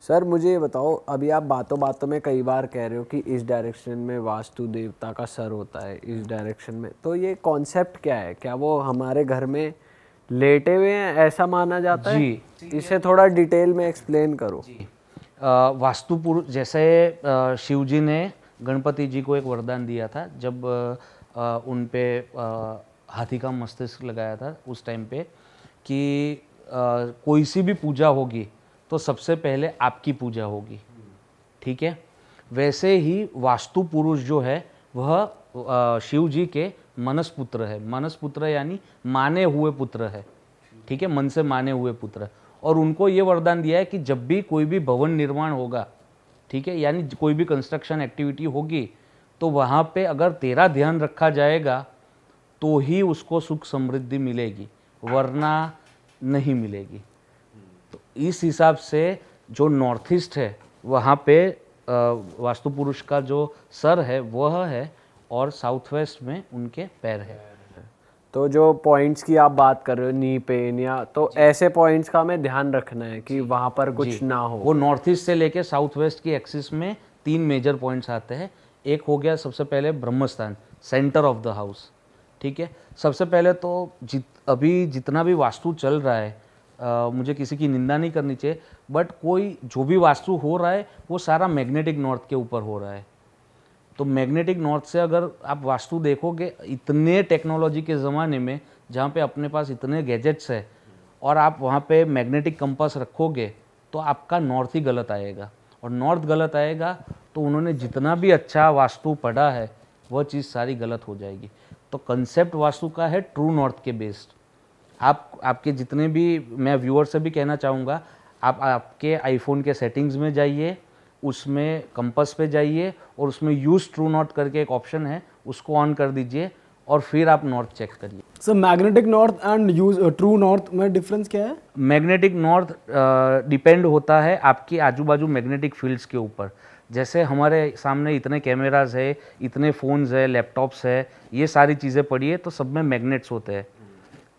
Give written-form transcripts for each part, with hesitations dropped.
Sir मुझे ये बताओ, अभी आप बातों बातों में कई बार कह रहे हो कि इस डायरेक्शन में वास्तु देवता का सर होता है, इस डायरेक्शन में, तो ये कॉन्सेप्ट क्या है? क्या वो हमारे घर में लेटे हुए हैं ऐसा माना जाता है? जी इसे थोड़ा डिटेल में एक्सप्लेन करो। जी। वास्तु पुरुष जैसे शिव जी ने गणपति जी को एक वरदान दिया था जब उन पे हाथी का मस्तिष्क लगाया था उस टाइम पे कि कोई सी भी पूजा होगी तो सबसे पहले आपकी पूजा होगी, ठीक है। वैसे ही वास्तु पुरुष जो है वह शिव जी के मनस पुत्र है। मनस पुत्र यानी माने हुए पुत्र है, ठीक है, मन से माने हुए पुत्र। और उनको ये वरदान दिया है कि जब भी कोई भी भवन निर्माण होगा, ठीक है, यानी कोई भी कंस्ट्रक्शन एक्टिविटी होगी तो वहाँ पे अगर तेरा ध्यान रखा जाएगा तो ही उसको सुख समृद्धि मिलेगी, वरना नहीं मिलेगी। तो इस हिसाब से जो नॉर्थ ईस्ट है वहाँ पे वास्तु पुरुष का जो सर है वह है और साउथ वेस्ट में उनके पैर है। तो जो पॉइंट्स की आप बात कर रहे हो, नी पेन या, तो ऐसे पॉइंट्स का हमें ध्यान रखना है कि वहाँ पर कुछ ना हो। वो नॉर्थ ईस्ट से लेके साउथ वेस्ट की एक्सिस में 3 मेजर पॉइंट्स आते हैं। एक हो गया सबसे पहले ब्रह्मस्थान, सेंटर ऑफ द हाउस, ठीक है। सबसे पहले तो अभी जितना भी वास्तु चल रहा है, मुझे किसी की निंदा नहीं करनी चाहिए, बट कोई जो भी वास्तु हो रहा है वो सारा मैग्नेटिक नॉर्थ के ऊपर हो रहा है। तो मैग्नेटिक नॉर्थ से अगर आप वास्तु देखोगे, इतने टेक्नोलॉजी के ज़माने में जहाँ पे अपने पास इतने गैजेट्स है और आप वहाँ पे मैग्नेटिक कंपास रखोगे तो आपका नॉर्थ ही गलत आएगा, और नॉर्थ गलत आएगा तो उन्होंने जितना भी अच्छा वास्तु पढ़ा है वह चीज़ सारी गलत हो जाएगी। तो कंसेप्ट वास्तु का है ट्रू नॉर्थ के बेस्ड। आपके जितने भी, मैं व्यूअर से भी कहना चाहूँगा, आप आपके आईफोन के सेटिंग्स में जाइए, उसमें कंपास पे जाइए और उसमें यूज़ ट्रू नॉर्थ करके एक ऑप्शन है, उसको ऑन कर दीजिए और फिर आप नॉर्थ चेक करिए। Sir magnetic north and use true north में डिफरेंस क्या है? मैग्नेटिक नॉर्थ डिपेंड होता है आपकी आजू बाजू मैग्नेटिक फील्ड्स के ऊपर। जैसे हमारे सामने इतने कैमराज है, इतने फ़ोन्स है, लैपटॉप्स है, ये सारी चीज़ें पड़ी है तो सब में मैग्नेट्स होते हैं,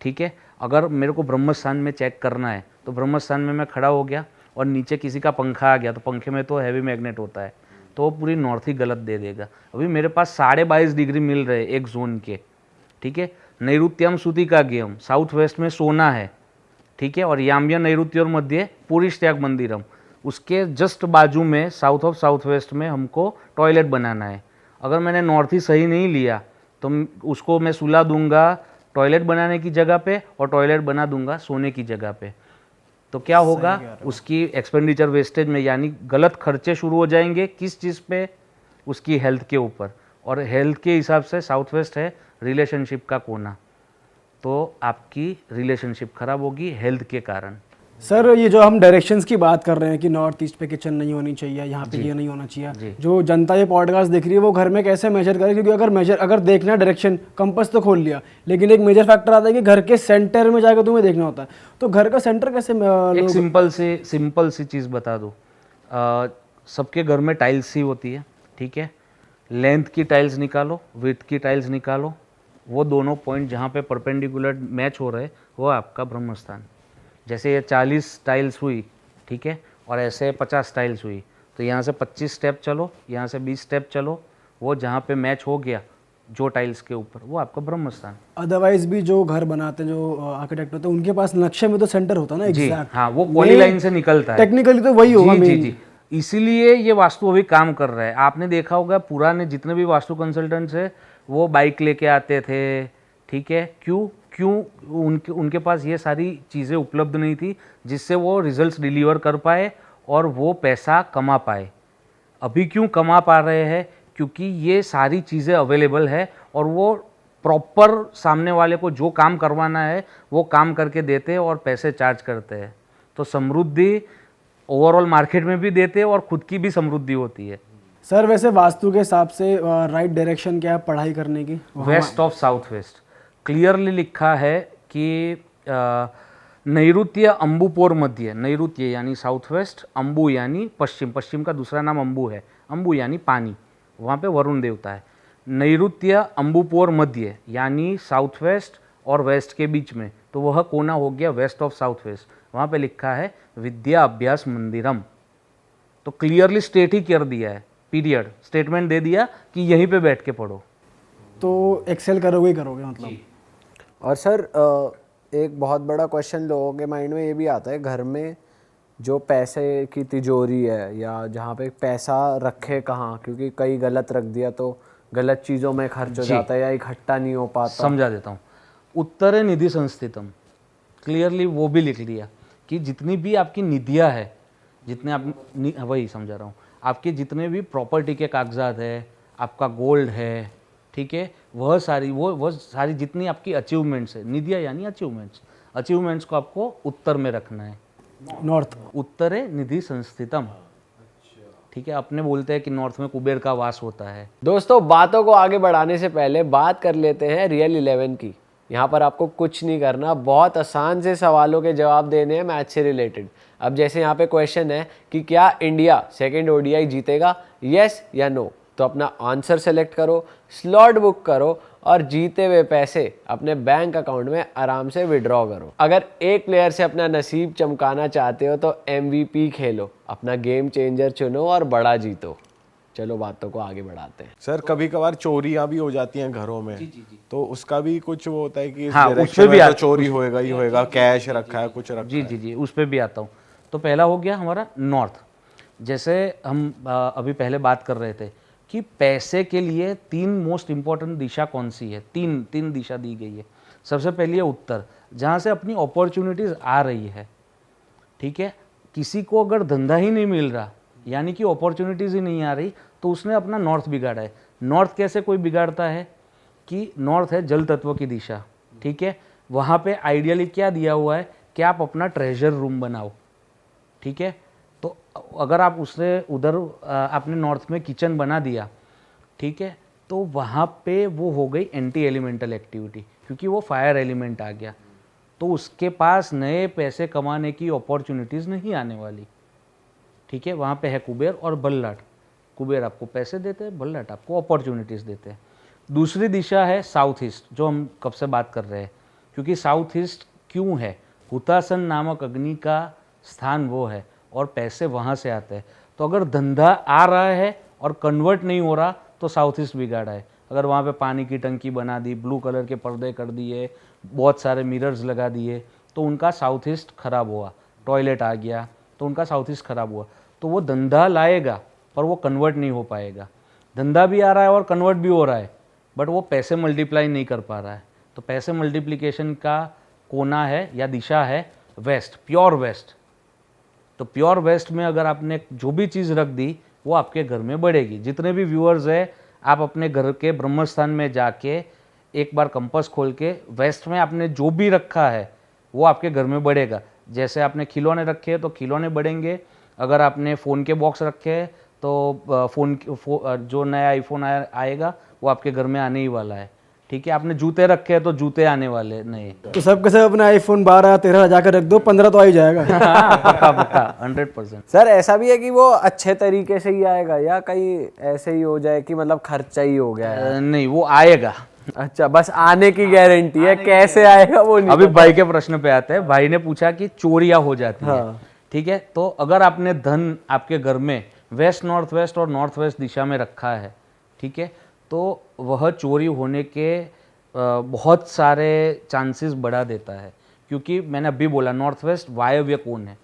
ठीक है। अगर मेरे को ब्रह्मस्थान में चेक करना है तो ब्रह्मस्थान में मैं खड़ा हो गया और नीचे किसी का पंखा आ गया तो पंखे में तो हैवी मैग्नेट होता है, तो वो पूरी नॉर्थ ही गलत दे देगा। अभी मेरे पास 22.5 डिग्री मिल रहे एक जोन के, ठीक है। नैऋत्यम सूतिका गेयम, साउथ वेस्ट में सोना है, ठीक है, और याम्य नैऋत्योर मध्य पुरीष्ट्याग मंदिरम, उसके जस्ट बाजू में साउथ ऑफ साउथ वेस्ट में हमको टॉयलेट बनाना है। अगर मैंने नॉर्थ ही सही नहीं लिया तो उसको मैं सुला दूंगा टॉयलेट बनाने की जगह पे और टॉयलेट बना दूंगा सोने की जगह पे। तो क्या होगा, उसकी एक्सपेंडिचर वेस्टेज में, यानी गलत खर्चे शुरू हो जाएंगे। किस चीज़ पे? उसकी हेल्थ के ऊपर, और हेल्थ के हिसाब से साउथ वेस्ट है रिलेशनशिप का कोना, तो आपकी रिलेशनशिप खराब होगी हेल्थ के कारण। सर ये जो हम डायरेक्शंस की बात कर रहे हैं कि नॉर्थ ईस्ट पे किचन नहीं होनी चाहिए, यहाँ पे ये नहीं होना चाहिए, जो जनता ये पॉडकास्ट देख रही है वो घर में कैसे मेजर करे? क्योंकि अगर देखना डायरेक्शन, कंपास तो खोल लिया, लेकिन एक मेजर फैक्टर आता है कि घर के सेंटर में जाकर तुम्हें देखना होता है, तो घर का सेंटर कैसे एक सिंपल सी चीज़ बता दो, सबके घर में टाइल्स ही होती है, ठीक है। लेंथ की टाइल्स निकालो, विड्थ की टाइल्स निकालो, वो दोनों पॉइंट जहाँ पे परपेंडिकुलर मैच हो रहे वो आपका ब्रह्मस्थान। जैसे ये 40 टाइल्स हुई, ठीक है, और ऐसे 50 टाइल्स हुई, तो यहाँ से 25 स्टेप चलो, यहाँ से 20 स्टेप चलो, वो जहाँ पे मैच हो गया जो टाइल्स के ऊपर, वो आपका ब्रह्मस्थान। अदरवाइज भी जो घर बनाते हैं, जो आर्किटेक्ट होते हैं, उनके पास नक्शे में तो सेंटर होता है ना एग्जैक्ट। हाँ, वो पॉली लाइन से निकलता है, टेक्निकली तो वही होगा। जी, इसीलिए ये वास्तु अभी काम कर रहा है। आपने देखा होगा पुराने जितने भी वास्तु कंसल्टेंट्स है वो बाइक लेके आते थे, ठीक है। क्यों? उनके पास ये सारी चीज़ें उपलब्ध नहीं थी जिससे वो रिजल्ट्स डिलीवर कर पाए और वो पैसा कमा पाए। अभी क्यों कमा पा रहे हैं? क्योंकि ये सारी चीज़ें अवेलेबल है और वो प्रॉपर सामने वाले को जो काम करवाना है वो काम करके देते हैं और पैसे चार्ज करते हैं। तो समृद्धि ओवरऑल मार्केट में भी देते हैं और खुद की भी समृद्धि होती है। सर वैसे वास्तु के हिसाब से राइट डायरेक्शन क्या है पढ़ाई करने की? West of south west clearly लिखा है कि नैऋत्य अंबुपोर मध्य, नैऋत्य यानी साउथ वेस्ट, अंबु यानी पश्चिम, पश्चिम का दूसरा नाम अंबु है, अंबु यानी पानी, वहाँ पे वरुण देवता है। नैऋत्य अंबुपोर मध्य यानी साउथ वेस्ट और वेस्ट के बीच में, तो वह कोना हो गया वेस्ट ऑफ साउथ वेस्ट। वहाँ पे लिखा है विद्या अभ्यास मंदिरम, तो क्लियरली स्टेट ही कर दिया है, पीरियड, स्टेटमेंट दे दिया कि यहीं पे बैठ के पढ़ो। तो एक्सेल करोगे ही करोगे मतलब। और सर एक बहुत बड़ा क्वेश्चन लोगों के माइंड में ये भी आता है, घर में जो पैसे की तिजोरी है या जहाँ पे पैसा रखे कहाँ, क्योंकि कई गलत रख दिया तो गलत चीज़ों में खर्च हो जाता है या इकट्ठा नहीं हो पाता। समझा देता हूँ। उत्तरे निधि संस्थितम, क्लियरली वो भी लिख लिया कि जितनी भी आपकी निधियाँ है, जितने आप वही समझा रहा हूँ, आपके जितने भी प्रॉपर्टी के कागजात है, आपका गोल्ड है, ठीक है, वह सारी जितनी आपकी अचीवमेंट्स है, निधियाँ यानी अचीवमेंट्स को आपको उत्तर में रखना है। नॉर्थ। उत्तरे निधि संस्थितम, ठीक है। अपने बोलते हैं कि नॉर्थ में कुबेर का वास होता है। दोस्तों, बातों को आगे बढ़ाने से पहले बात कर लेते हैं रियल 11 की। यहाँ पर आपको कुछ नहीं करना, बहुत आसान से सवालों के जवाब देने हैं मैच से रिलेटेड। अब जैसे यहाँ पे क्वेश्चन है कि क्या इंडिया सेकंड ओडीआई जीतेगा, यस या नो, तो अपना आंसर सेलेक्ट करो, स्लॉट बुक करो और जीते हुए पैसे अपने बैंक अकाउंट में आराम से विड्रॉ करो। अगर एक प्लेयर से अपना नसीब चमकाना चाहते हो तो MVP खेलो, अपना गेम चेंजर चुनो और बड़ा जीतो। चलो बातों को आगे बढ़ाते हैं। सर कभी कभार चोरियां भी हो जाती हैं घरों में, तो उसका भी कुछ वो होता है कि इस हाँ, डायरेक्शन उसपे भी में तो चोरी होएगा ही होएगा, कैश रखा है, कुछ रखा है। जी, उस पर भी आता हूँ। तो पहला हो गया हमारा नॉर्थ। जैसे हम अभी पहले बात कर रहे थे कि पैसे के लिए 3 मोस्ट इम्पॉर्टेंट दिशा कौन सी है, तीन दिशा दी गई है। सबसे पहली है उत्तर, जहाँ से अपनी अपॉर्चुनिटीज़ आ रही है, ठीक है। किसी को अगर धंधा ही नहीं मिल रहा, यानी कि अपॉर्चुनिटीज़ ही नहीं आ रही, तो उसने अपना नॉर्थ बिगाड़ा है। नॉर्थ कैसे कोई बिगाड़ता है कि नॉर्थ है जल तत्व की दिशा, ठीक है। वहाँ पे आइडियली क्या दिया हुआ है कि आप अपना ट्रेजर रूम बनाओ, ठीक है। तो अगर आप उससे उधर आपने नॉर्थ में किचन बना दिया, ठीक है, तो वहाँ पे वो हो गई एंटी एलिमेंटल एक्टिविटी, क्योंकि वो फायर एलिमेंट आ गया, तो उसके पास नए पैसे कमाने की अपॉर्चुनिटीज़ नहीं आने वाली, ठीक है। वहाँ पे है कुबेर और बल्लाट। कुबेर आपको पैसे देते हैं, बल्लाट आपको अपॉर्चुनिटीज़ देते हैं। दूसरी दिशा है साउथ ईस्ट, जो हम कब से बात कर रहे हैं, क्योंकि साउथ ईस्ट क्यों है, हुतासन नामक अग्नि का स्थान वो है और पैसे वहाँ से आते हैं। तो अगर धंधा आ रहा है और कन्वर्ट नहीं हो रहा तो साउथ ईस्ट बिगाड़ा है। अगर वहाँ पे पानी की टंकी बना दी, ब्लू कलर के पर्दे कर दिए, बहुत सारे मिरर्स लगा दिए, तो उनका साउथ ईस्ट खराब हुआ। टॉयलेट आ गया तो उनका साउथ ईस्ट खराब हुआ। तो वो धंधा लाएगा पर वो कन्वर्ट नहीं हो पाएगा। धंधा भी आ रहा है और कन्वर्ट भी हो रहा है, बट वो पैसे मल्टीप्लाई नहीं कर पा रहा है। तो पैसे मल्टीप्लिकेशन का कोना है या दिशा है वेस्ट, प्योर वेस्ट। तो प्योर वेस्ट में अगर आपने जो भी चीज़ रख दी वो आपके घर में बढ़ेगी। जितने भी व्यूअर्स हैं, आप अपने घर के ब्रह्मस्थान में जाके एक बार कंपास खोल के वेस्ट में आपने जो भी रखा है वो आपके घर में बढ़ेगा। जैसे आपने खिलौने रखे हैं तो खिलौने बढ़ेंगे, अगर आपने फ़ोन के बॉक्स रखे हैं तो जो नया आईफोन आएगा वो आपके घर में आने ही वाला है, ठीक है। आपने जूते रखे हैं तो जूते आने वाले नए। तो सब के सब अपना आईफोन 12-13 जाकर रख दो, 15 तो आ ही जाएगा। पक्का 100%। सर ऐसा भी है कि वो अच्छे तरीके से ही आएगा या कहीं ऐसे ही हो जाए कि मतलब खर्चा ही हो गया है? नहीं, वो आएगा। अच्छा, बस आने की गारंटी है, कैसे आएगा वो नहीं। अभी भाई के प्रश्न पे आते हैं। भाई ने पूछा कि चोरियां हो जाती है, ठीक है। तो अगर आपने धन आपके घर में वेस्ट, नॉर्थ वेस्ट और नॉर्थ वेस्ट दिशा में रखा है, ठीक है, तो वह चोरी होने के बहुत सारे चांसेस बढ़ा देता है। क्योंकि मैंने अभी बोला नॉर्थ वेस्ट वायव्य कोण है,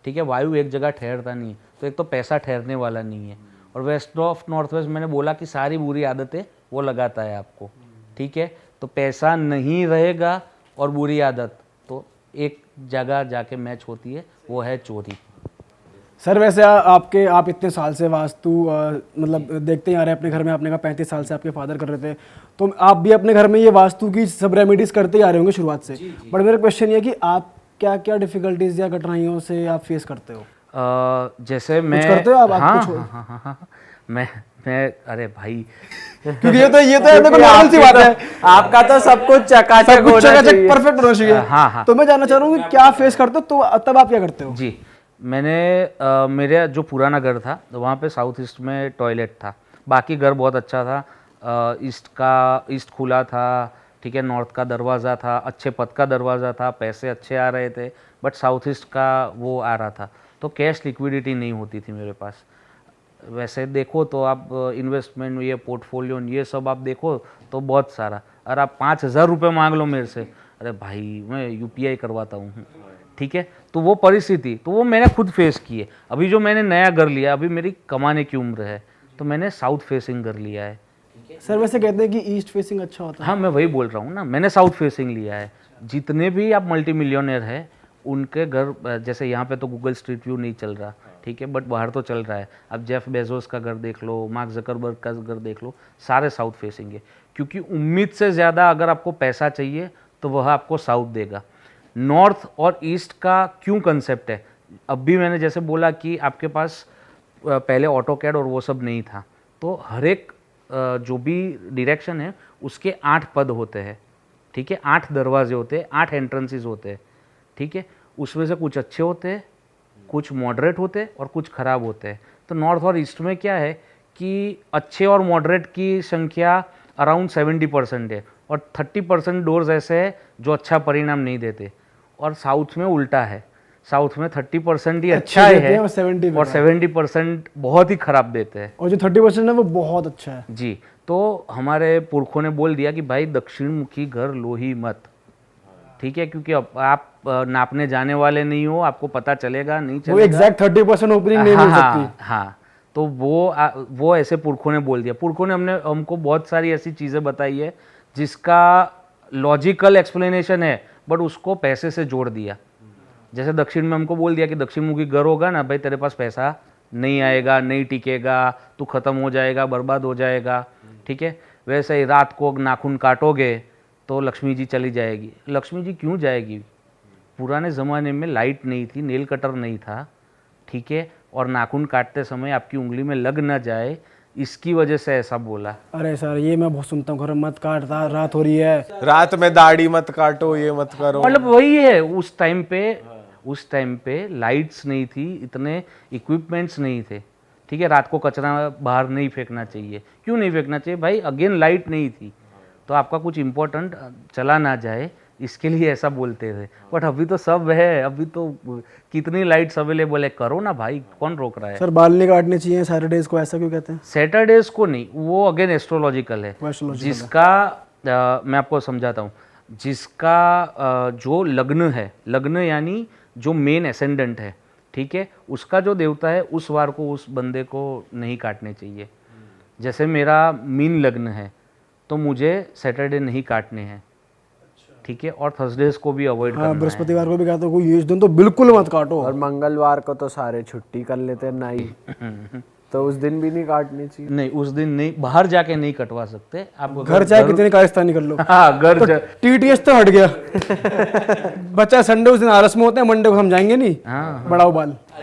ठीक है। वायु एक जगह ठहरता नहीं है, तो एक तो पैसा ठहरने वाला नहीं है। और वेस्ट ऑफ नॉर्थ वेस्ट मैंने बोला कि सारी बुरी आदतें वो लगाता है आपको, ठीक है। तो पैसा नहीं रहेगा और बुरी आदत तो एक जगह जाके मैच होती है, वो है चोरी। सर वैसे आप इतने साल से वास्तु मतलब देखते ही आ रहे हैं अपने घर में, आपने कहा 35 साल से आपके फादर कर रहे थे, तो आप भी अपने घर में ये वास्तु की सब रेमेडीज करते ही आ रहे होंगे शुरुआत से। बट मेरा क्वेश्चन ये है कि आप क्या क्या डिफिकल्टीज या कठिनाइयों से आप फेस करते हो? जैसे मैं कुछ करते हो आप? हाँ, मैं अरे भाई, क्योंकि ये तो नॉर्मल सी बात है, आपका तो सब कुछ चकाचक होना चाहिए, परफेक्ट होना चाहिए। हाँ। तो मैं जानना चाह रहा हूँ कि क्या फेस करते हो, तो तब आप क्या करते हो? जी, मैंने मेरा जो पुराना घर था तो वहाँ पे साउथ ईस्ट में टॉयलेट था। बाकी घर बहुत अच्छा था, ईस्ट खुला था, ठीक है। नॉर्थ का दरवाज़ा था, अच्छे पद का दरवाज़ा था, पैसे अच्छे आ रहे थे, बट साउथ ईस्ट का वो आ रहा था। तो कैश लिक्विडिटी नहीं होती थी मेरे पास। वैसे देखो तो आप इन्वेस्टमेंट, ये पोर्टफोलियो, ये सब आप देखो तो बहुत सारा, और आप 5,000 रुपये मांग लो मेरे से, अरे भाई मैं यूपीआई करवाता हूँ, ठीक है। तो वो परिस्थिति तो वो मैंने खुद फेस की है। अभी जो मैंने नया घर लिया, अभी मेरी कमाने की उम्र है, तो मैंने साउथ फेसिंग घर लिया है। सर वैसे कहते हैं कि ईस्ट फेसिंग अच्छा होता है। हाँ, मैं वही बोल रहा हूँ ना, मैंने साउथ फेसिंग लिया है। जितने भी आप मल्टी मिलियनर हैं उनके घर, जैसे यहाँ पे तो गूगल स्ट्रीट व्यू नहीं चल रहा, ठीक है, बट बाहर तो चल रहा है। अब जेफ बेजोस का घर देख लो, मार्क जकरबर्ग का घर देख लो, सारे साउथ फेसिंग है। क्योंकि उम्मीद से ज़्यादा अगर आपको पैसा चाहिए तो वह आपको साउथ देगा। नॉर्थ और ईस्ट का क्यों कंसेप्ट है, अब भी मैंने जैसे बोला कि आपके पास पहले ऑटोकैड और वो सब नहीं था, तो हर एक जो भी डायरेक्शन है उसके 8 पद होते हैं, ठीक है, 8 दरवाजे होते हैं, 8 एंट्रेंसेस होते हैं, ठीक है। उसमें से कुछ अच्छे होते हैं, कुछ मॉडरेट होते हैं और कुछ ख़राब होते हैं। तो नॉर्थ और ईस्ट में क्या है कि अच्छे और मॉडरेट की संख्या अराउंड 70% है, और 30% डोर्स ऐसे हैं जो अच्छा परिणाम नहीं देते, और साउथ में उल्टा है। साउथ में 30% ही अच्छा है और 70 और 70% बहुत ही खराब देते हैं, और जो 30% है वो बहुत अच्छा है जी। तो हमारे पुरखों ने बोल दिया कि भाई दक्षिण मुखी घर लो ही मत, ठीक है, क्योंकि अब आप नापने जाने वाले नहीं हो, आपको पता चलेगा नहीं वो चलेगा, एग्जैक्ट 30% ओपनिंग नहीं मिल सकती। हाँ, तो वो ऐसे पुरखों ने बोल दिया। पुरखों ने हमको बहुत सारी ऐसी चीज़ें बताई है जिसका लॉजिकल एक्सप्लेनेशन है, बट उसको पैसे से जोड़ दिया। जैसे दक्षिण में हमको बोल दिया कि दक्षिण मुखी घर होगा ना भाई, तेरे पास पैसा नहीं आएगा, नहीं टिकेगा, तू खत्म हो जाएगा, बर्बाद हो जाएगा, ठीक है। वैसे ही रात को नाखून काटोगे तो लक्ष्मी जी चली जाएगी। लक्ष्मी जी क्यों जाएगी? पुराने ज़माने में लाइट नहीं थी, नेल कटर नहीं था, ठीक है, और नाखून काटते समय आपकी उंगली में लग ना जाए, इसकी वजह से ऐसा बोला। अरे सर ये मैं बहुत सुनता हूँ, घर में मत काट, रात हो रही है, रात में दाढ़ी मत काटो, ये मत करो। मतलब वही है, उस टाइम पे लाइट्स नहीं थी, इतने इक्विपमेंट्स नहीं थे, ठीक है। रात को कचरा बाहर नहीं फेंकना चाहिए। क्यों नहीं फेंकना चाहिए भाई? अगेन लाइट नहीं थी, तो आपका कुछ इम्पोर्टेंट चला ना जाए, इसके लिए ऐसा बोलते थे। बट अभी तो सब है, अभी तो कितनी लाइट्स अवेलेबल है, करो ना भाई, कौन रोक रहा है? सर बाल नहीं काटने चाहिए सैटरडेज को, ऐसा क्यों कहते हैं? सैटरडेज को नहीं, वो अगेन एस्ट्रोलॉजिकल है। जिसका मैं आपको समझाता हूँ, जिसका जो लग्न है, लग्न यानी जो मेन एसेंडेंट है, ठीक है, उसका जो देवता है, उस वार को उस बंदे को नहीं काटने चाहिए। जैसे मेरा मीन लग्न है तो मुझे सैटरडे नहीं काटने हैं, ठीक है, और थर्सडेज को भी अवॉइड करना है। बृहस्पतिवार को भी कहते हो ये दिन तो बिल्कुल मत काटो, और मंगलवार को तो सारे छुट्टी कर लेते हैं नाई, तो उस दिन भी नहीं काटनी चाहिए। नहीं, उस दिन नहीं, बाहर जाके नहीं कटवा सकते आप। घर चाहे कितने कारस्तानी कर लो। हाँ, घर टीटीएस तो हट गया। बच्चा संडे उस दिन आलस में होते हैं, मंडे को हम जाएंगे नहीं, हाँ, बढ़ाओ बाल।